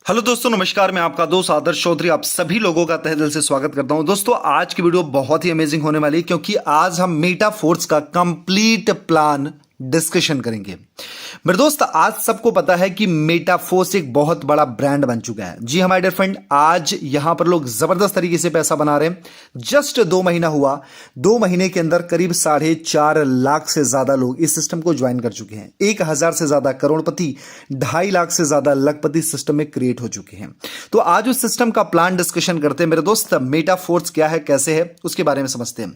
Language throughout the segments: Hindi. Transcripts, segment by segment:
हेलो दोस्तों, नमस्कार। मैं आपका दोस्त आदर्श चौधरी आप सभी लोगों का तहे दिल से स्वागत करता हूं। दोस्तों, आज की वीडियो बहुत ही अमेजिंग होने वाली है क्योंकि आज हम मेटाफोर्स का कंप्लीट प्लान डिस्कशन करेंगे। मेरे दोस्त, आज सबको पता है कि मेटाफोर्स एक बहुत बड़ा ब्रांड बन चुका है। जी हाँ माय डियर फ्रेंड, आज यहां पर लोग जबरदस्त तरीके से पैसा बना रहे हैं। जस्ट 2 महीना हुआ, 2 महीने के अंदर करीब 4.5 लाख से ज्यादा लोग इस सिस्टम को ज्वाइन कर चुके हैं। 1000 से ज्यादा करोड़पति, 2.5 लाख से ज्यादा लखपति सिस्टम में क्रिएट हो चुके हैं। तो आज उस सिस्टम का प्लान डिस्कशन करते हैं मेरे दोस्त। मेटाफोर्स क्या है, कैसे है, उसके बारे में समझते हैं।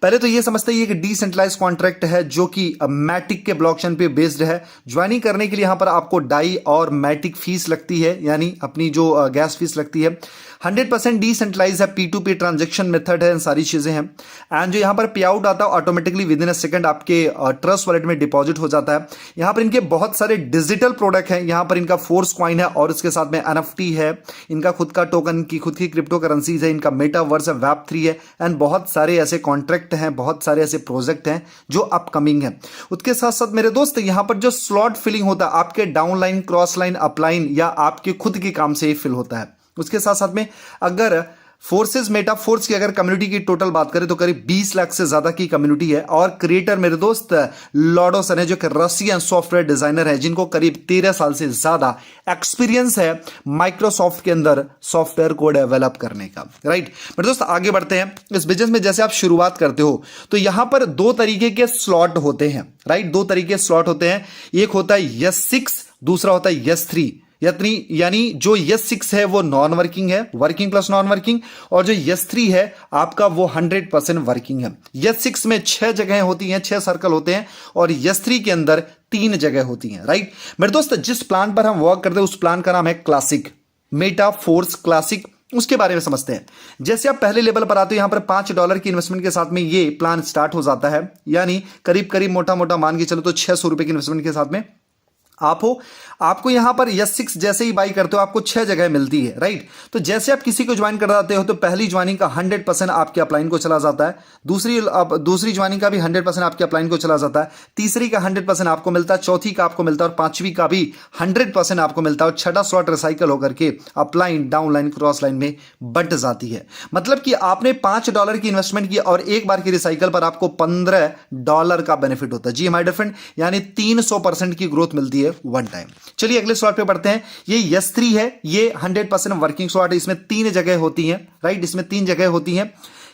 पहले तो यह समझते हैं कि डिसेंट्रलाइज कॉन्ट्रैक्ट है जो कि मैटिक के ब्लॉकचेन पे बेस्ड है। ज्वाइनिंग करने के लिए यहां पर आपको डाई और मैटिक फीस लगती है, यानी अपनी जो गैस फीस लगती है। 100% डिसेंट्रलाइज है, P2P ट्रांजैक्शन मेथड है, सारी चीजें हैं। एंड जो यहां पर पे आउट आता है automatically with in a second आपके ट्रस्ट वॉलेट में डिपॉजिट हो जाता है। यहां पर इनके बहुत सारे डिजिटल प्रोडक्ट हैं। यहां पर इनका फोर्स कॉइन है और इसके साथ में NFT है, इनका खुद का टोकन की खुद की क्रिप्टो करेंसीज है, इनका मेटावर्स है, Web3 है, एंड बहुत सारे ऐसे कॉन्ट्रैक्ट हैं, बहुत सारे ऐसे प्रोजेक्ट हैं जो अपकमिंग है। उसके साथ साथ मेरे दोस्त, यहां पर जो स्लॉट फिलिंग होता है आपके डाउनलाइन, क्रॉस लाइन, अपलाइन या आपके खुद के काम से ही फिल होता है। उसके साथ साथ में अगर फोर्सेस मेटाफोर्स की अगर कम्युनिटी की टोटल बात करें तो करीब 20 लाख से ज्यादा की कम्युनिटी है। और क्रिएटर मेरे दोस्त लॉडोसन है जो कि रशियन सॉफ्टवेयर डिजाइनर है, जिनको करीब 13 साल से ज्यादा एक्सपीरियंस है माइक्रोसॉफ्ट के अंदर सॉफ्टवेयर को डेवलप करने का। राइट मेरे दोस्त, आगे बढ़ते हैं। इस बिजनेस में जैसे आप शुरुआत करते हो तो यहां पर 2 तरीके के स्लॉट होते हैं। राइट, 2 तरीके स्लॉट होते हैं। एक होता है S6, दूसरा होता है S3। यानी जो S6 है वो नॉन वर्किंग है, वर्किंग प्लस नॉन वर्किंग, और जो S3 है आपका वो 100% वर्किंग है। S6 में 6 जगह होती हैं, 6 सर्कल होते हैं, और S3 के अंदर 3 जगह होती हैं। राइट मेरे दोस्त, जिस प्लान पर हम वर्क करते हैं उस प्लान का नाम है क्लासिक, मेटाफोर्स क्लासिक। उसके बारे में समझते हैं। जैसे आप पहले लेवल पर आते हो, यहां पर $5 की इन्वेस्टमेंट के साथ में ये प्लान स्टार्ट हो जाता है। यानी करीब करीब मोटा मोटा मान के चलो तो 600 रुपए की इन्वेस्टमेंट के साथ में आपको यहां पर S6 जैसे ही बाई करते हो आपको 6 जगह मिलती है। राइट, तो जैसे आप किसी को ज्वाइन कर जाते हो तो पहली ज्वाइनिंग का 100% आपके अपलाइन को चला जाता है। दूसरी ज्वाइनिंग का भी 100% आपके अपलाइन को चला जाता है। तीसरी का 100% आपको मिलता है, चौथी का आपको मिलता है, और पांचवी का भी 100% आपको मिलता है। और छठा स्लॉट रिसाइकल होकर के अपलाइन, डाउनलाइन, क्रॉस लाइन में बंट जाती है। मतलब कि आपने $5 की इन्वेस्टमेंट की और एक बार की रिसाइकल पर आपको $15 का बेनिफिट होता है। जी माय डियर फ्रेंड, यानी 300% की ग्रोथ मिलती है वन टाइम। चलिए अगले स्लॉट पे बढ़ते हैं। ये S3 है, ये 100% वर्किंग स्लॉट है। इसमें 3 जगह होती हैं। राइट, इसमें 3 जगह होती हैं।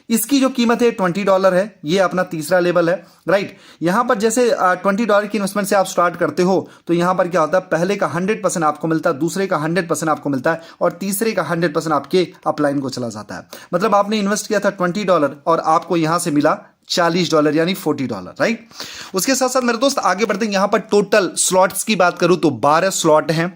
इसकी जो कीमत है $20 है। ये अपना तीसरा लेवल है। राइट, यहां पर जैसे $20 की इन्वेस्टमेंट से आप स्टार्ट करते हो तो यहां पर क्या होता है, पहले का 100% आपको मिलता है, दूसरे का 100% आपको मिलता है, और तीसरे का 100% आपके अपलाइन को चला जाता है। मतलब आपने इन्वेस्ट किया था $20 और आपको यहां से मिला $40 यानी $40। राइट, उसके साथ साथ मेरे दोस्त आगे बढ़ते हैं। यहां पर टोटल स्लॉट्स की बात करूं तो 12 स्लॉट हैं।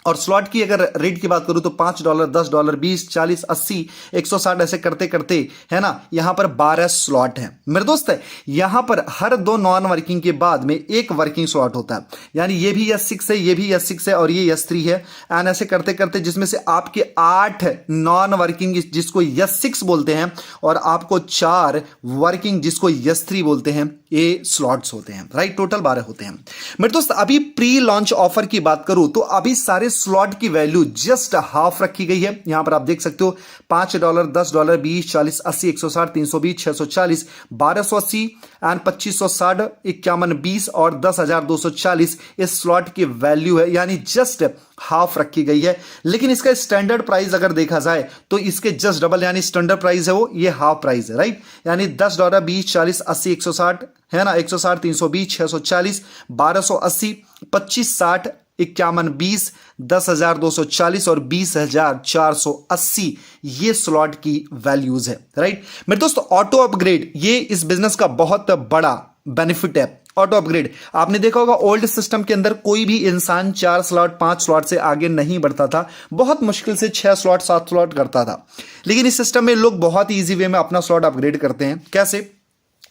और स्लॉट की अगर रेट की बात करूं तो $5, $10, $20, $40, $80, $160 ऐसे करते करते है ना, यहां पर 12 स्लॉट हैं मेरे दोस्त। यहां पर हर 2 नॉन वर्किंग के बाद में एक वर्किंग स्लॉट होता है। यानी ये भी S6 है, ये भी S6 है, और ये S3 है। एंड ऐसे करते करते जिसमें से आपके 8 नॉन वर्किंग जिसको S6 बोलते हैं और आपको 4 वर्किंग जिसको S3 बोलते हैं, ये स्लॉट्स होते हैं। राइट, टोटल 12 होते हैं मेरे दोस्त। अभी प्री लॉन्च ऑफर की बात करूं तो अभी सारे स्लॉट की वैल्यू जस्ट हाफ रखी गई है। यहां पर आप देख सकते हो $5, $10, $20, $40, $80, $160, $320, $640, $1280 एंड $2560, $51, $20 और $10,240 इस स्लॉट की वैल्यू है। यानी जस्ट हाफ रखी गई है। लेकिन इसका स्टैंडर्ड प्राइस अगर देखा जाए तो इसके जस्ट डबल, यानी स्टैंडर्ड प्राइस है वो, ये हाफ प्राइस है। राइट, यानी $10, $20, $40, $80, $160 है ना, 160, 320, 640, 1280, 2560, 51, 20, 10,240 और 20,480 ये स्लॉट की वैल्यूज है। राइट मेरे दोस्तों, ऑटो अपग्रेड ये इस बिजनेस का बहुत बड़ा बेनिफिट है। ऑटो अपग्रेड आपने देखा होगा, ओल्ड सिस्टम के अंदर कोई भी इंसान 4 स्लॉट 5 स्लॉट से आगे नहीं बढ़ता था। बहुत मुश्किल से 6 स्लॉट 7 स्लॉट करता था। लेकिन इस सिस्टम में लोग बहुत ही ईजी वे में अपना स्लॉट अपग्रेड करते हैं। कैसे?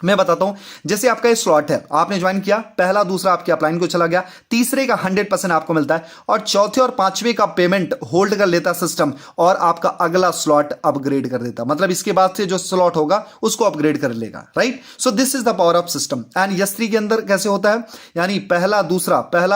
मैं बताता हूं, जैसे आपका ये स्लॉट है, आपने ज्वाइन किया, पहला दूसरा आपके अपलाइन को चला गया, तीसरे का 100% आपको मिलता है और चौथे और पांचवे का पेमेंट होल्ड कर लेता सिस्टम और आपका अगला स्लॉट अपग्रेड कर देता, मतलब इसके बाद से जो स्लॉट होगा उसको अपग्रेड कर लेगा, right. So this is the power of system. And यस3 के अंदर कैसे होता है, यानी पहला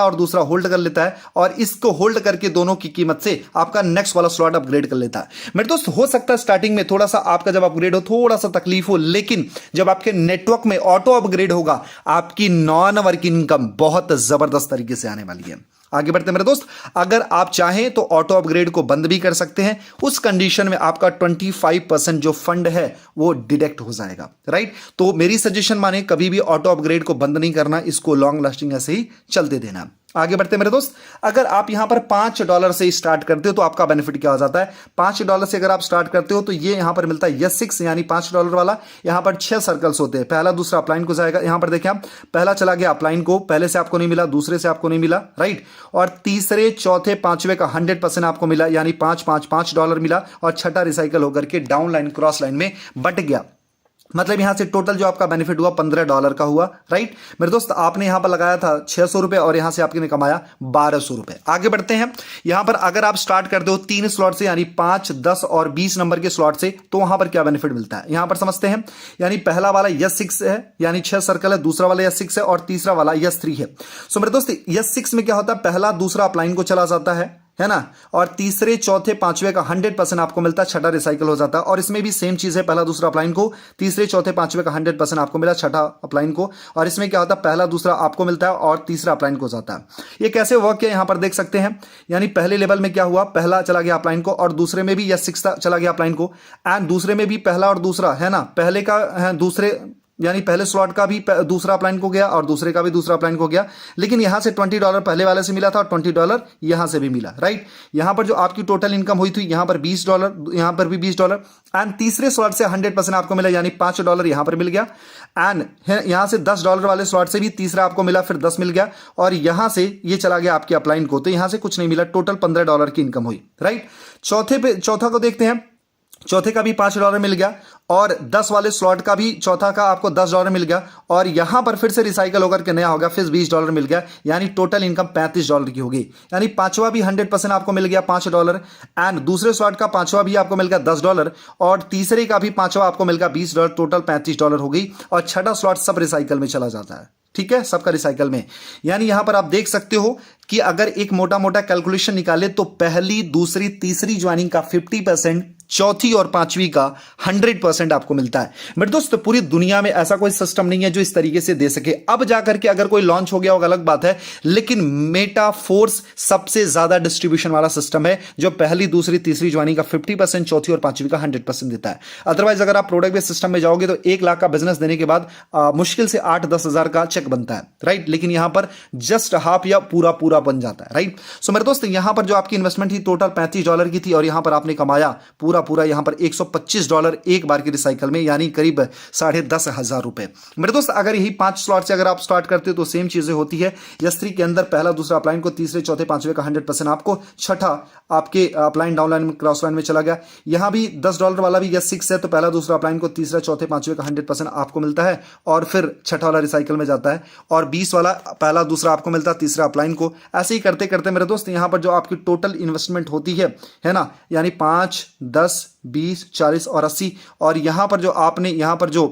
और दूसरा होल्ड कर लेता है और इसको होल्ड करके दोनों की कीमत से आपका नेक्स्ट वाला स्लॉट अपग्रेड कर लेता है। मेरे दोस्त, हो सकता है स्टार्टिंग में थोड़ा सा आपका जब अपग्रेड हो थोड़ा सा तकलीफ हो, लेकिन जब आपके नेटवर्क में ऑटो अपग्रेड होगा, आपकी नॉन वर्किंग इनकम बहुत जबरदस्त तरीके से आने वाली है। आगे बढ़ते हैं मेरे दोस्त, अगर आप चाहें तो ऑटो अपग्रेड को बंद भी कर सकते हैं, उस कंडीशन में आपका 25% जो फंड है वो डिडक्ट हो जाएगा, राइट। तो मेरी सजेशन माने, कभी भी ऑटो अपग्रेड को बंद नहीं करना, इसको लॉन्ग लास्टिंग ऐसे ही चलते देना। आगे बढ़ते हैं मेरे दोस्त, अगर आप यहां पर $5 से स्टार्ट करते हो तो आपका बेनिफिट क्या हो जाता है। $5 से अगर आप स्टार्ट करते हो तो ये यहां पर मिलता है यस6 यानी $5 वाला। यहां पर 6 सर्कल्स होते हैं, पहला दूसरा अपलाइन को जाएगा। यहां पर देखें आप, पहला चला गया अपलाइन को, पहले से आपको नहीं मिला, दूसरे से आपको नहीं मिला, राइट। और तीसरे चौथे पांचवे का 100% आपको मिला, यानी $5 मिला और छठा रिसाइकल होकर के डाउन लाइन क्रॉस लाइन में बट गया। मतलब यहां से टोटल जो आपका बेनिफिट हुआ $15 का हुआ, राइट। मेरे दोस्त, आपने यहां पर लगाया था 600 रुपए और यहां से आपने कमाया 1200 रुपए। आगे बढ़ते हैं, यहां पर अगर आप स्टार्ट करते हो 3 स्लॉट से, यानी 5, 10 और 20 नंबर के स्लॉट से, तो वहां पर क्या बेनिफिट मिलता है यहां पर समझते हैं। यानी पहला वाला यस6 है, यानी 6 सर्कल है, दूसरा वाला यस6 है और तीसरा वाला यस3 है। सो मेरे दोस्त, यस6 में क्या होता है, पहला दूसरा अपलाइन को चला जाता है ना, और तीसरे चौथे पांचवे का 100% आपको मिलता है, छठा रिसाइकल हो जाता है। और इसमें भी सेम चीज है, पहला दूसरा अपलाइन को, तीसरे चौथे पांचवे का 100% आपको मिला, छठा अपलाइन को। और इसमें क्या होता है, पहला दूसरा आपको मिलता है और तीसरा अपलाइन को जाता है। ये कैसे वर्क किया यहां पर देख सकते हैं, यानी पहले लेवल में क्या हुआ, पहला चला गया अपलाइन को और दूसरे में भी यस6 चला गया अपलाइन को, एंड दूसरे में भी पहला और दूसरा है ना, पहले का है दूसरे, यानी पहले स्लॉट का भी दूसरा अपलाइन को गया और दूसरे का भी दूसरा अपलाइन को गया। लेकिन यहां से $20 पहले वाले से मिला था और $20 यहां से भी मिला, राइट। यहां पर जो आपकी टोटल इनकम हुई थी, यहां पर $20, यहां पर भी $20, एंड तीसरे स्लॉट से 100% आपको मिला, यानी $5 यहां पर मिल गया। एंड यहां से $10 वाले स्लॉट से भी तीसरा आपको मिला, फिर 10 मिल गया और यहां से ये चला गया आपके अपलाइन को, तो यहां से कुछ नहीं मिला, टोटल $15 की इनकम हुई, राइट। चौथा को देखते हैं, चौथे का भी $5 मिल गया और 10 वाले स्लॉट का भी चौथा का आपको $10 मिल गया और यहां पर फिर से रिसाइकल होकर के नया होगा, फिर $20 मिल गया, यानी टोटल इनकम $35 की होगी। यानी पांचवा भी 100% आपको मिल गया $5 एंड दूसरे स्लॉट का पांचवा भी आपको मिल गया $10 और तीसरे का भी पांचवा आपको मिल गया $20, टोटल $35 हो गई। और छठा स्लॉट सब रिसाइकल में चला जाता है, ठीक है, सबका रिसाइकल में। यानी यहां पर आप देख सकते हो कि अगर एक मोटा मोटा कैलकुलेशन निकाले तो पहली, दूसरी, तीसरी ज्वाइनिंग का 50%, चौथी और पांचवी का 100% आपको मिलता है। मेरे दोस्त, पूरी दुनिया में ऐसा कोई सिस्टम नहीं है जो इस तरीके से दे सके। अब जाकर के अगर कोई लॉन्च हो गया होगा अलग बात है, लेकिन मेटाफोर्स सबसे ज्यादा डिस्ट्रीब्यूशन वाला सिस्टम है जो पहली, दूसरी, तीसरी ज्वाइनिंग का 50%, चौथी और पांचवी का 100% देता है। अदरवाइज अगर आप प्रोडक्ट बेस्ड सिस्टम में जाओगे तो 1 लाख का बिजनेस देने के बाद मुश्किल से 8-10 हजार का चेक बनता है, राइट। लेकिन यहां पर जस्ट हाफ या पूरा पूरा बन जाता है, राइट। सो मेरे दोस्त, यहां पर जो आपकी इन्वेस्टमेंट थी टोटल $35 की थी और यहां पर आपने कमाया पूरा यहां पर $125 एक बार की रिसाइकल में, यानी करीब 10,500 रुपए। मेरे दोस्त, अगर यही 5 स्लॉट से अगर आप स्टार्ट करते हो तो सेम चीजें होती है। यस3 के अंदर पहला दूसरा अपलाइन को, तीसरे चौथे पांचवे का 100% आपको, छठा आपके अपलाइन डाउन लाइन में क्रॉस लाइन में चला गया। यहां भी $10 वाला भी यस6 है तो पहला दूसरा अपलाइन को, तीसरा चौथे पांचवे का 100% आपको मिलता है और फिर छठा वाला रिसाइकल में जाता है और 20 वाला पहला दूसरा आपको मिलता है, तीसरा अपलाइन को। ऐसे ही करते करते मेरे दोस्त, यहां पर जो आपकी टोटल इन्वेस्टमेंट होती है ना, यानी 5, 10, 20, 40 और 80, और यहां पर जो आपने यहां पर जो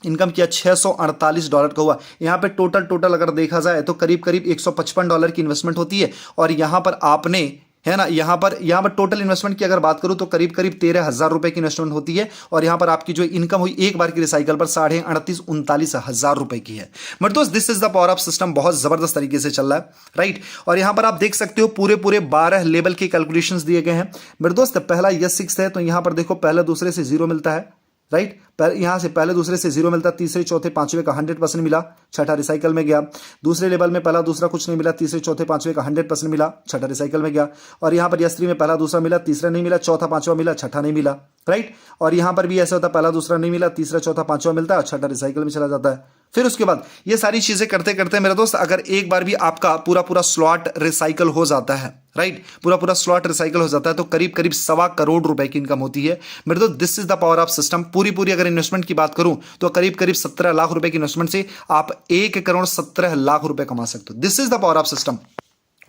इनकम किया $648 का हुआ। यहां पे टोटल अगर देखा जाए तो करीब करीब $155 की इन्वेस्टमेंट होती है और यहां पर आपने, है ना, यहां पर टोटल इन्वेस्टमेंट की अगर बात करूं तो करीब करीब 13,000 रुपए की इन्वेस्टमेंट होती है और यहां पर आपकी जो इनकम हुई एक बार की रिसाइकल पर 39,000 रुपए की है। बट दोस्त, this is the power of system, बहुत जबरदस्त तरीके से चल रहा है, राइट। और यहां पर आप देख सकते हो पूरे 12 लेवल के कैलकुलेशंस दिए गए हैं। मेरे दोस्त, पहला यस6 है तो यहां पर देखो पहले दूसरे से 0 मिलता है, राइट। यहां से पहले दूसरे से 0 मिलता, तीसरे चौथे पांचवे का 100% मिला, छठा रिसाइकल में गया। दूसरे लेवल में पहला दूसरा कुछ नहीं मिला, तीसरे चौथे पांचवे का 100% मिला, छठा रिसाइकल में गया। और यहां पर यस3 में पहला दूसरा मिला, तीसरा नहीं मिला, चौथा पांचवा मिला, छठा नहीं मिला, राइट। और यहां पर भी ऐसा होता है, पहला दूसरा नहीं मिला, तीसरा चौथा पांचवा मिलता है, छठा रिसाइकल में चला जाता है। फिर उसके बाद ये सारी चीजें करते करते मेरे दोस्त, अगर एक बार भी आपका पूरा स्लॉट रिसाइकल हो जाता है, राइट, पूरा स्लॉट रिसाइकल हो जाता है तो करीब करीब 1.25 करोड़ रुपए की इनकम होती है। मेरे दोस्त, this is the power of system. पूरी अगर अगर इन्वेस्टमेंट की बात करूं तो करीब करीब 17 लाख रुपए की इन्वेस्टमेंट से आप 1 करोड़ 17 लाख रुपए कमा सकते हो। This is the power of system.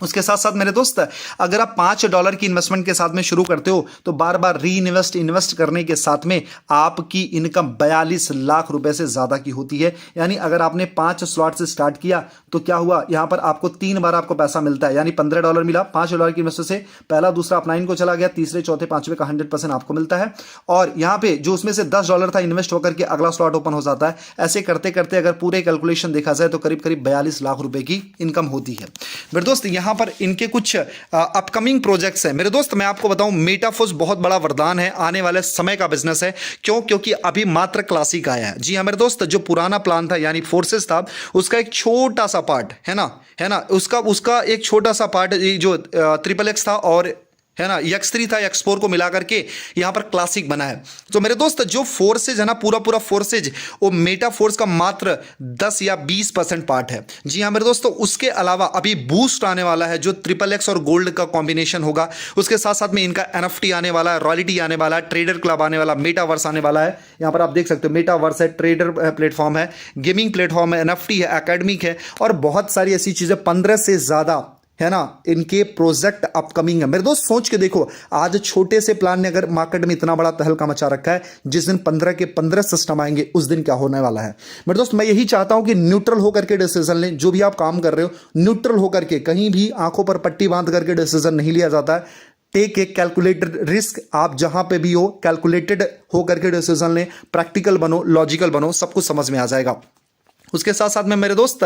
उसके साथ साथ मेरे दोस्त, अगर आप $5 की इन्वेस्टमेंट के साथ में शुरू करते हो तो बार बार री इन्वेस्ट करने के साथ में आपकी इनकम 42 लाख रुपए से ज्यादा की होती है। यानी अगर आपने 5 स्लॉट से स्टार्ट किया तो क्या हुआ, यहां पर आपको 3 बार आपको पैसा मिलता है, यानी $15 मिला $5 की इन्वेस्टर से, पहला दूसरा अपना इनको चला गया, तीसरे चौथे पांचवे का 100% आपको मिलता है। और यहां पे जो उसमें से $10 था इन्वेस्ट होकर के अगला स्लॉट ओपन हो जाता है। ऐसे करते करते अगर पूरे कैलकुलेशन देखा जाए तो करीब करीब 42 लाख रुपए की इनकम होती है। मेरे दोस्त यहां पर इनके कुछ अपकमिंग प्रोजेक्ट्स हैं। मेरे दोस्त मैं आपको बताऊं, मेटाफोर्स बहुत बड़ा वरदान है, आने वाले समय का बिजनेस है। क्यों? क्योंकि अभी मात्र क्लासिक आया है। जी हाँ मेरे दोस्त, जो पुराना प्लान था यानी फोर्सेस था, उसका एक छोटा सा पार्ट है ना, उसका एक छोटा सा पार्ट जो XXX था और है ना X3 था, X4 को मिला करके यहां पर क्लासिक बना है। तो मेरे दोस्त जो फोर्सेज है ना, पूरा फोर्सेज वो मेटा फोर्स का मात्र 10 या 20% पार्ट है। जी हाँ मेरे दोस्तों, उसके अलावा अभी बूस्ट आने वाला है जो XXX और गोल्ड का कॉम्बिनेशन होगा। उसके साथ साथ में इनका NFT आने वाला है, रॉयल्टी आने वाला है, ट्रेडर क्लब आने वाला, मेटावर्स आने वाला है। यहां पर आप देख सकते हो मेटावर्स है, ट्रेडर प्लेटफॉर्म है, गेमिंग प्लेटफॉर्म है, NFT है, एकेडमिक है और बहुत सारी ऐसी चीजें, 15 से ज्यादा है ना इनके प्रोजेक्ट अपकमिंग है। मेरे दोस्त सोच के देखो, आज छोटे से प्लान ने अगर मार्केट में इतना बड़ा तहलका मचा रखा है, जिस दिन 15 के 15 सिस्टम आएंगे उस दिन क्या होने वाला है। मेरे दोस्त मैं यही चाहता हूं कि न्यूट्रल होकर के डिसीजन लें। जो भी आप काम कर रहे हो न्यूट्रल होकर के, कहीं भी आंखों पर पट्टी बांध करके डिसीजन नहीं लिया जाता है। टेक ए कैलकुलेटेड रिस्क, आप जहां पे भी हो कैलकुलेटेड होकर के डिसीजन लें, प्रैक्टिकल बनो, लॉजिकल बनो, सब कुछ समझ में आ जाएगा। उसके साथ साथ में मेरे दोस्त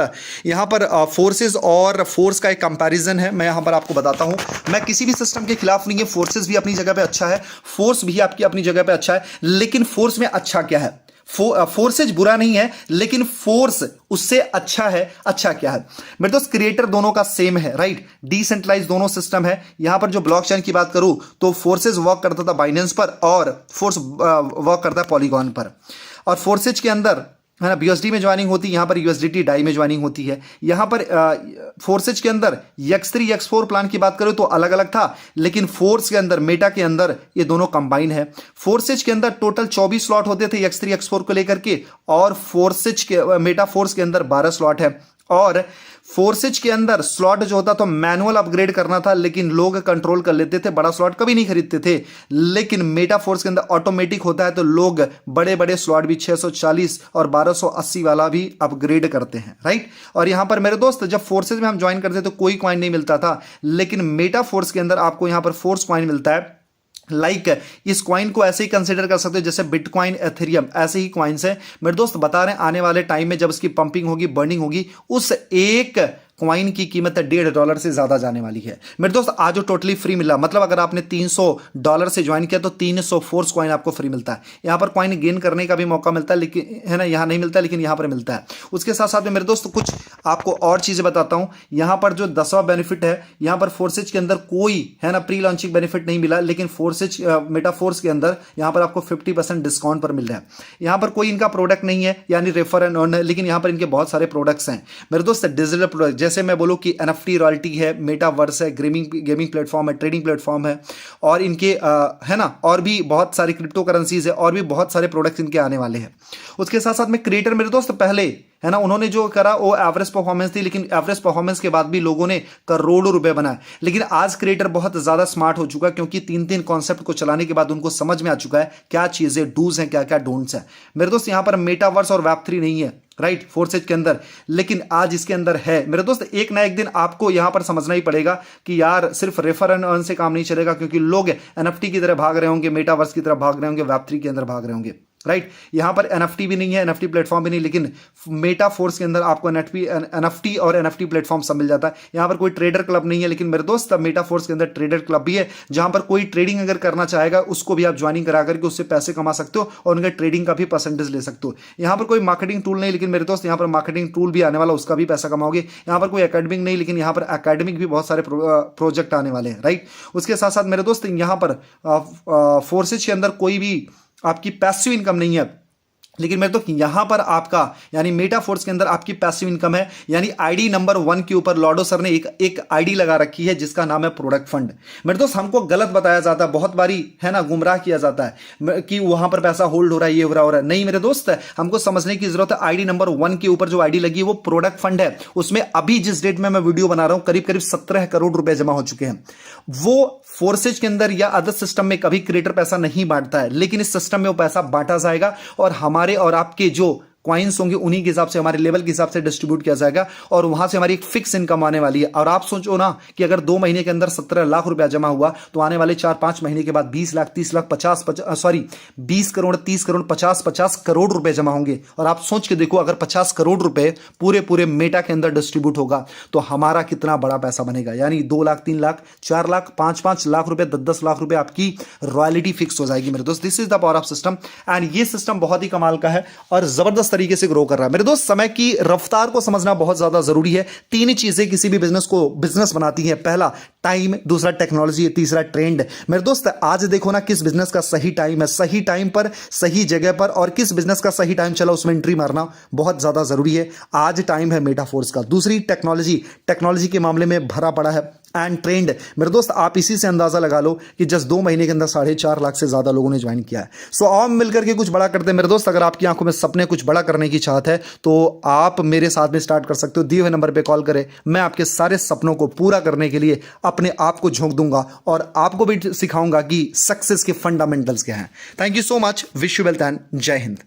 यहां पर फोर्सेस और फोर्स का एक कंपैरिजन है, मैं यहां पर आपको बताता हूं। मैं किसी भी सिस्टम के खिलाफ नहीं है, फोर्सेस भी अपनी जगह पे अच्छा है, फोर्स भी आपकी अपनी जगह पे अच्छा है, लेकिन फोर्स में अच्छा क्या है, फोर्सेज बुरा नहीं है लेकिन फोर्स उससे अच्छा है। अच्छा क्या है मेरे दोस्त, क्रिएटर दोनों का सेम है, राइट, डिसेंट्रलाइज दोनों सिस्टम है। यहां पर जो ब्लॉकचेन की बात करूं तो फोर्सेज वर्क करता था बाइनेंस पर और फोर्स वर्क करता है पॉलीगॉन पर। और फोर्सेज के अंदर है ना BUSD में ज्वाइनिंग होती है, यहां पर USDT डाई में ज्वाइनिंग होती है। यहां पर फोर्सेज के अंदर X3 X4 प्लान की बात करें तो अलग अलग था, लेकिन फोर्स के अंदर, मेटा के अंदर ये दोनों कंबाइन है। फोर्सेज के अंदर टोटल 24 स्लॉट होते थे X3 X4 को लेकर के, और फोर्सेज के मेटा फोर्स के अंदर 12 स्लॉट है। और फोर्सेज के अंदर स्लॉट जो होता तो मैनुअल अपग्रेड करना था, लेकिन लोग कंट्रोल कर लेते थे, बड़ा स्लॉट कभी नहीं खरीदते थे। लेकिन मेटा फोर्स के अंदर ऑटोमेटिक होता है, तो लोग बड़े बड़े स्लॉट भी 640 और 1280 वाला भी अपग्रेड करते हैं, राइट। और यहां पर मेरे दोस्त जब फोर्सेज में हम ज्वाइन करते तो कोई कॉइन नहीं मिलता था, लेकिन मेटा फोर्स के अंदर आपको यहां पर फोर्स कॉइन मिलता है। इस कॉइन को ऐसे ही कंसिडर कर सकते हो जैसे बिटकॉइन, एथेरियम, ऐसे ही कॉइन्स है मेरे दोस्त। बता रहे हैं आने वाले टाइम में जब इसकी पंपिंग होगी, बर्निंग होगी, उस एक कॉइन की कीमत $1.5 से ज्यादा जाने वाली है मेरे दोस्त। आज जो टोटली फ्री मिला, मतलब अगर आपने $300 से ज्वाइन किया तो 300 फोर्स कॉइन आपको फ्री मिलता है। यहां पर कॉइन गेन करने का भी मौका मिलता है, लेकिन है ना यहां नहीं मिलता, लेकिन यहां पर मिलता है। उसके साथ साथ में मेरे दोस्त कुछ आपको और चीजें बताता हूं। यहां पर जो 10वां बेनिफिट है, यहां पर फोर्सेज के अंदर कोई है ना प्री लॉन्चिंग बेनिफिट नहीं मिला, लेकिन फोर्सेज मेटा फोर्स के अंदर यहां पर आपको 50% डिस्काउंट पर मिल रहा है। यहां पर कोई इनका प्रोडक्ट नहीं है, यानी रेफर एंड अर्न है, लेकिन यहां पर इनके बहुत सारे प्रोडक्ट्स हैं मेरे दोस्त। डिजिटल प्रोडक्ट, जैसे मैं बोलूं कि NFT रॉयल्टी है, मेटावर्स है, गेमिंग प्लेटफॉर्म है, ट्रेडिंग प्लेटफॉर्म है, और इनके है ना और भी बहुत सारी क्रिप्टो करेंसीज है, और भी बहुत सारे प्रोडक्ट्स इनके आने वाले हैं। उसके साथ साथ में क्रिएटर मेरे दोस्त पहले है ना उन्होंने जो करा वो एवरेज परफॉर्मेंस थी, लेकिन एवरेज परफॉर्मेंस के बाद भी लोगों ने करोड़ों रुपए बनाए। लेकिन आज क्रिएटर बहुत ज्यादा स्मार्ट हो चुका है, क्योंकि 3 कॉन्सेप्ट को चलाने के बाद उनको समझ में आ चुका है क्या चीजें डूज हैं, क्या क्या डोंट्स हैं मेरे दोस्त। यहां पर मेटावर्स और Web3 नहीं है, राइट, फोर्सेज के अंदर, लेकिन आज इसके अंदर है मेरे दोस्त। एक ना एक दिन आपको यहां पर समझना ही पड़ेगा कि यार सिर्फ रेफर एंड अर्न से काम नहीं चलेगा, क्योंकि लोग NFT की तरह भाग रहे होंगे, मेटावर्स की तरह भाग रहे होंगे, Web3 के अंदर भाग रहे होंगे, राइट। यहां पर NFT भी नहीं है, NFT प्लेटफॉर्म भी नहीं, लेकिन मेटा फोर्स के अंदर आपको NFT और NFT प्लेटफॉर्म सब मिल जाता है। यहां पर कोई ट्रेडर क्लब नहीं है, लेकिन मेरे दोस्त मेटा फोर्स के अंदर ट्रेडर क्लब भी है, जहां पर कोई ट्रेडिंग अगर करना चाहेगा उसको भी आप ज्वाइनिंग करा करके उससे पैसे कमा सकते हो और उनके ट्रेडिंग का भी परसेंटेज ले सकते हो। यहां पर कोई मार्केटिंग टूल नहीं, लेकिन मेरे दोस्त यहां पर मार्केटिंग टूल भी आने वाला, उसका भी पैसा कमाओगे। यहां पर कोई एकेडमिक नहीं, लेकिन यहां पर एकेडमिक भी बहुत सारे प्रोजेक्ट आने वाले हैं, राइट। उसके साथ साथ मेरे दोस्त यहां पर फोर्सेज के अंदर कोई भी आपकी पैसिव इनकम नहीं है, लेकिन मेरे तो यहां पर आपका यानी मेटाफोर्स के अंदर आपकी पैसिव इनकम है, यानी आईडी नंबर 1 के ऊपर लॉडो सर ने एक आईडी लगा रखी है जिसका नाम है प्रोडक्ट फंड। मेरे दोस्त हमको गलत बताया जाता है, बहुत बारी है ना, गुमराह किया जाता है कि वहां पर पैसा होल्ड हो रहा है, ये हो रहा है। नहीं मेरे दोस्त, हमको समझने की जरूरत है। आईडी नंबर 1 के ऊपर जो आईडी लगी है वो प्रोडक्ट फंड है। उसमें अभी जिस डेट में मैं वीडियो बना रहा हूं करीब करीब 17 करोड़ रुपए जमा हो चुके हैं। वो फोर्सेज के अंदर या अदर सिस्टम में कभी क्रिएटर पैसा नहीं बांटता है, लेकिन इस सिस्टम में वो पैसा बांटा जाएगा और हमारे और आपके जो क्वाइंस होंगे उन्हीं के हिसाब से, हमारे लेवल के हिसाब से डिस्ट्रीब्यूट किया जाएगा और वहां से हमारी एक फिक्स इनकम आने वाली है। और आप सोचो ना कि अगर 2 महीने के अंदर 17 लाख रुपया जमा हुआ तो आने वाले 4-5 महीने के बाद 20 लाख 30 लाख 20 करोड़ 30 करोड़ 50 करोड़ रुपए जमा होंगे। और आप सोच के देखो, अगर 50 करोड़ रुपए पूरे मेटा के अंदर डिस्ट्रीब्यूट होगा तो हमारा कितना बड़ा पैसा बनेगा। यानी 2 लाख 3 लाख 4 लाख 5-5 लाख रुपए 10-10 लाख रुपए आपकी रॉयल्टी फिक्स हो जाएगी मेरे दोस्त। This is the power of system and ये सिस्टम बहुत ही कमाल का है और जबरदस्त तरीके से ग्रो कर रहा है मेरे दोस्त। समय की रफ्तार को समझना बहुत ज्यादा जरूरी है। 3 चीजें किसी भी बिजनेस को बिजनेस बनाती हैं, पहला टाइम, दूसरा टेक्नोलॉजी, तीसरा ट्रेंड। मेरे दोस्त आज देखो ना किस बिजनेस का सही टाइम है, सही टाइम पर सही जगह पर, और किस बिजनेस का सही टाइम चला उसमें एंट्री मारना बहुत ज्यादा जरूरी है। आज टाइम है मेटाफोर्स का। दूसरी टेक्नोलॉजी के मामले में भरा पड़ा है एंड ट्रेंड। मेरे दोस्त आप इसी से अंदाजा लगा लो कि जस्ट 2 महीने के अंदर 4.5 लाख से ज्यादा लोगों ने ज्वाइन किया है। सो आओ मिलकर के कुछ बड़ा करते हैं मेरे दोस्त। अगर आपकी आंखों में सपने कुछ बड़ा करने की चाहत है तो आप मेरे साथ में स्टार्ट कर सकते हो। दिए हुए नंबर पे कॉल करें, मैं आपके सारे सपनों को पूरा करने के लिए अपने आप को झोंक दूंगा और आपको भी सिखाऊंगा कि सक्सेस के फंडामेंटल्स क्या हैं। Thank you so much, wish you wealth and जय हिंद।